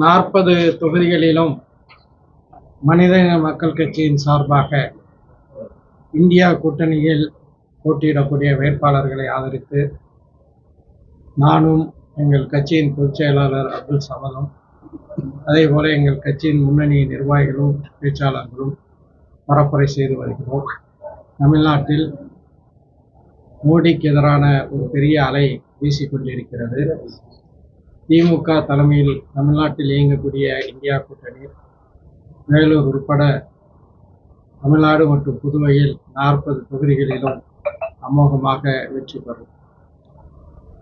40 தொகுதிகளிலும் மனிதநேய மக்கள் கட்சியின் சார்பாக இந்தியா கூட்டணியில் போட்டியிடக்கூடிய வேட்பாளர்களை ஆதரித்து நானும் எங்கள் கட்சியின் பொதுச் செயலாளர் அப்துல் சமதும் அதேபோல எங்கள் கட்சியின் முன்னணி நிர்வாகிகளும் பேச்சாளர்களும் பரப்புரை செய்து வருகிறோம். தமிழ்நாட்டில் மோடிக்கு எதிரான ஒரு பெரிய அலை வீசிக்கொண்டிருக்கிறது. திமுக தலைமையில் தமிழ்நாட்டில் இயங்கக்கூடிய இந்தியா கூட்டணி வேலூர் உட்பட தமிழ்நாடு மற்றும் புதுவையில் 40 தொகுதிகளிலும் அமோகமாக வெற்றி பெறும்.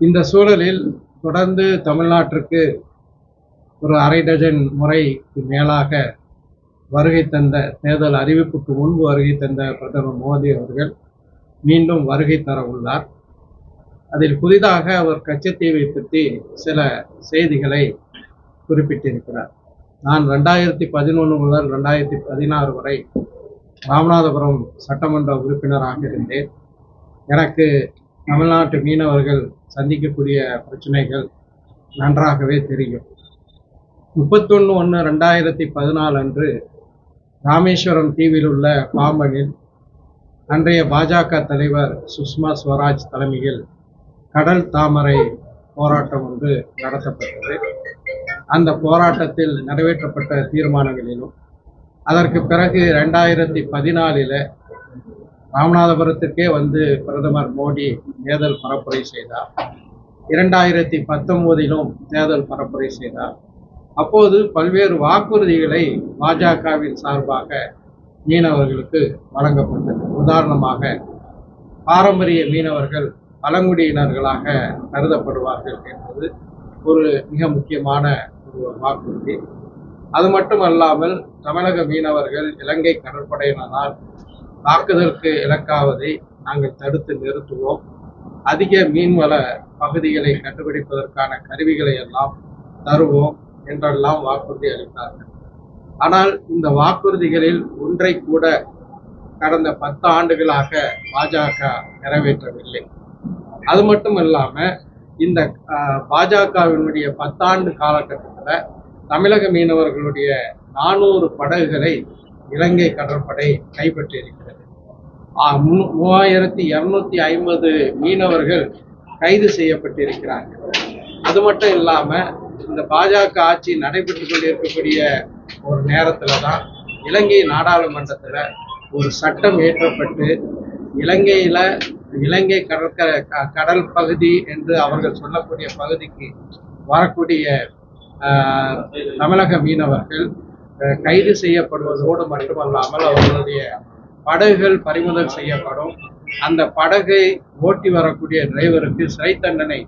இந்த சூழலில் தொடர்ந்து தமிழ்நாட்டிற்கு ஒரு அரை டஜன் முறைக்கு மேலாக வருகை தந்த தேர்தல் அறிவிப்புக்கு முன்பு வருகை தந்த பிரதமர் மோடி அவர்கள் மீண்டும் வருகை தர உள்ளார். அதில் புதிதாக அவர் கச்சத்தீவை பற்றி சில செய்திகளை குறிப்பிட்டிருக்கிறார். நான் 2011 முதல் 2016 வரை ராமநாதபுரம் சட்டமன்ற உறுப்பினராக இருந்தேன். எனக்கு தமிழ்நாட்டு மீனவர்கள் சந்திக்கக்கூடிய பிரச்சனைகள் நன்றாகவே தெரியும். 31/1/2014 அன்று ராமேஸ்வரம் தீவில் உள்ள பாம்பனில் அன்றைய பாஜக தலைவர் சுஷ்மா ஸ்வராஜ் தலைமையில் கடல் தாமரை போராட்டம் ஒன்று நடத்தப்பட்டது. அந்த போராட்டத்தில் நிறைவேற்றப்பட்ட தீர்மானங்களிலும் அதற்கு பிறகு 2014 ராமநாதபுரத்திற்கே வந்து பிரதமர் மோடி தேர்தல் பரப்புரை செய்தார். 2019 தேர்தல் பரப்புரை செய்தார். அப்போது பல்வேறு வாக்குறுதிகளை பாஜகவின் சார்பாக மீனவர்களுக்கு வழங்கப்பட்டது. உதாரணமாக, பாரம்பரிய மீனவர்கள் பழங்குடியினர்களாக கருதப்படுவார்கள் என்பது ஒரு மிக முக்கியமான ஒரு வாக்குறுதி. அது மட்டுமல்லாமல் தமிழக மீனவர்கள் இலங்கை கடற்படையினரால் தாக்குதலுக்கு இலக்காவதை நாங்கள் தடுத்து நிறுத்துவோம், அதிக மீன்வள பகுதிகளை கண்டுபிடிப்பதற்கான கருவிகளை எல்லாம் தருவோம் என்றெல்லாம் வாக்குறுதி அளித்தார்கள். ஆனால் இந்த வாக்குறுதிகளில் ஒன்றை கூட கடந்த 10 ஆண்டுகளாக பாஜக நிறைவேற்றவில்லை. அது மட்டும் இல்லாம இந்த பாஜகவினுடைய 10 ஆண்டு காலகட்டத்தில் தமிழக மீனவர்களுடைய 400 படகுகளை இலங்கை கடற்படை கைப்பற்றி இருக்கிறது. 3250 மீனவர்கள் கைது செய்யப்பட்டிருக்கிறார்கள். அது மட்டும் இல்லாம இந்த பாஜக ஆட்சி நடைபெற்றுக் கொண்டிருக்கக்கூடிய ஒரு நேரத்துல தான் இலங்கை நாடாளுமன்றத்துல ஒரு சட்டம் இயற்றப்பட்டு இலங்கை கடல் பகுதி என்று அவர்கள் சொல்லக்கூடிய பகுதிக்கு வரக்கூடிய தமிழக மீனவர்கள் கைது செய்யப்படுவதோடு மட்டுமல்லாமல் அவர்களுடைய படகுகள் பறிமுதல் செய்யப்படும். அந்த படகை ஓட்டி வரக்கூடிய டிரைவருக்கு சிறை தண்டனை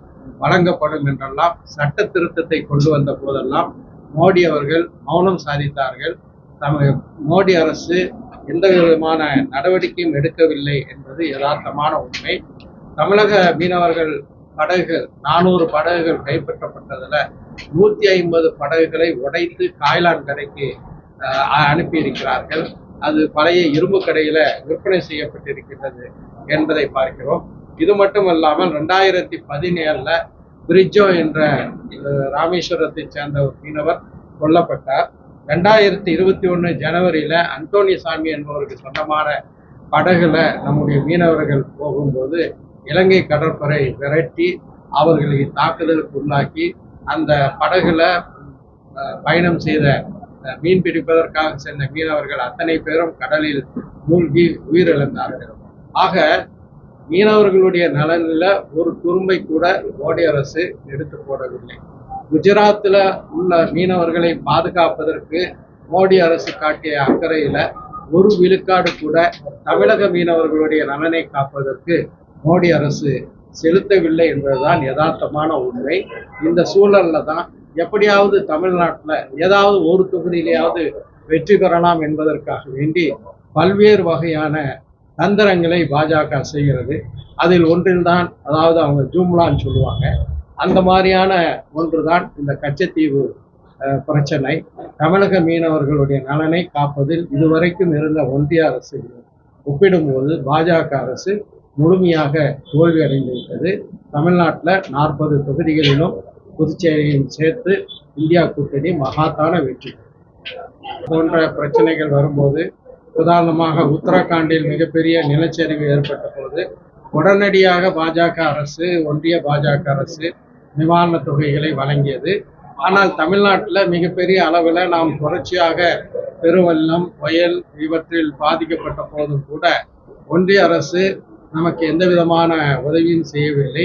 வழங்கப்படும் என்றெல்லாம் சட்ட திருத்தத்தை கொண்டு வந்த போதெல்லாம் மோடி அவர்கள் மௌனம் சாதித்தார்கள். மோடி அரசு எந்த விதமான நடவடிக்கையும் எடுக்கவில்லை என்பது யதார்த்தமான உண்மை. தமிழக மீனவர்கள் படகுகள் 400 படகுகள் கைப்பற்றப்பட்டதுல 150 படகுகளை உடைத்து காய்லான் கடைக்கு அனுப்பியிருக்கிறார்கள். அது பழைய இரும்பு கடையில விற்பனை செய்யப்பட்டிருக்கின்றது என்பதை பார்க்கிறோம். இது மட்டுமல்லாமல் 2017 பிரிட்ஜோ என்ற ராமேஸ்வரத்தை சேர்ந்த ஒரு மீனவர் கொல்லப்பட்டார். 2021 ஜனவரியில அந்தோணிசாமி என்பவருக்கு சொந்தமான படகுல நம்முடைய மீனவர்கள் போகும்போது இலங்கை கடற்படை விரட்டி அவர்களை தாக்குதலுக்கு உள்ளாக்கி அந்த படகுல பயணம் செய்த மீன் பிடிப்பதற்காக சென்ற மீனவர்கள் அத்தனை பேரும் கடலில் மூழ்கி உயிரிழந்தார்கள். ஆக மீனவர்களுடைய நலனில் ஒரு துரும்பை கூட மோடி அரசு எடுத்து போடவில்லை. குஜராத்தில் உள்ள மீனவர்களை பாதுகாப்பதற்கு மோடி அரசு காட்டிய அக்கறையில ஒரு விழுக்காடு கூட தமிழக மீனவர்களுடைய நலனை காப்பதற்கு மோடி அரசு செலுத்தவில்லை என்பதுதான் யதார்த்தமான உண்மை. இந்த சூழல்ல தான் எப்படியாவது தமிழ்நாட்டில் ஏதாவது ஒரு தொகுதியிலேயாவது வெற்றி பெறலாம் என்பதற்காக வேண்டி பல்வேறு வகையான தந்திரங்களை பாஜக செய்கிறது. அதில் ஒன்றில்தான், அதாவது அவங்க ஜூம்லான்னு சொல்லுவாங்க, அந்த மாதிரியான ஒன்றுதான் இந்த கச்சத்தீவு பிரச்சனை. தமிழக மீனவர்களுடைய நலனை காப்பதில் இதுவரைக்கும் இருந்த ஒன்றிய அரசு ஒப்பிடும்போது பாஜக அரசு முழுமையாக தோல்வி அடைந்துவிட்டது. தமிழ்நாட்டில் 40 தொகுதிகளிலும் புதுச்சேரியும் சேர்த்து இந்தியா கூட்டணி மகாத்தான வெற்றி போன்ற பிரச்சனைகள் வரும்போது, உதாரணமாக உத்தரகாண்டில் மிகப்பெரிய நிலச்சரிவு ஏற்பட்ட போது உடனடியாக பாஜக அரசு, ஒன்றிய பாஜக அரசு நிவாரணத் தொகைகளை வழங்கியது. ஆனால் தமிழ்நாட்டில் மிகப்பெரிய அளவில் நாம் தொடர்ச்சியாக பெருவெள்ளம், புயல் இவற்றில் பாதிக்கப்பட்ட போதும் கூட ஒன்றிய அரசு நமக்கு எந்த விதமான உதவியும் செய்யவில்லை.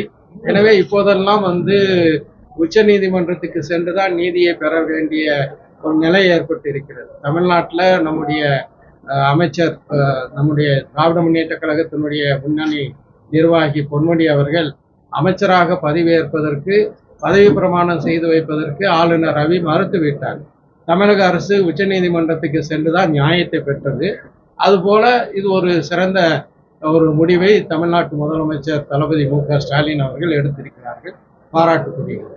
எனவே இப்போதெல்லாம் உச்ச நீதிமன்றத்துக்கு சென்றுதான் நீதியை பெற வேண்டிய ஒரு நிலை ஏற்பட்டிருக்கிறது. தமிழ்நாட்டில் நம்முடைய அமைச்சர், நம்முடைய திராவிட முன்னேற்ற கழகத்தினுடைய முன்னணி நிர்வாகி பொன்முடி அவர்கள் அமைச்சராக பதவியேற்பதற்கு, பதவி பிரமாணம் செய்து வைப்பதற்கு ஆளுநர் ரவி மறுத்துவிட்டார். தமிழக அரசு உச்சநீதிமன்றத்துக்கு சென்றுதான் நியாயத்தை பெற்றது. அதுபோல இது ஒரு சிறந்த ஒரு முடிவை தமிழ்நாட்டு முதலமைச்சர் தளபதி மு க ஸ்டாலின் அவர்கள் எடுத்திருக்கிறார்கள். பாராட்டுக்குரியது.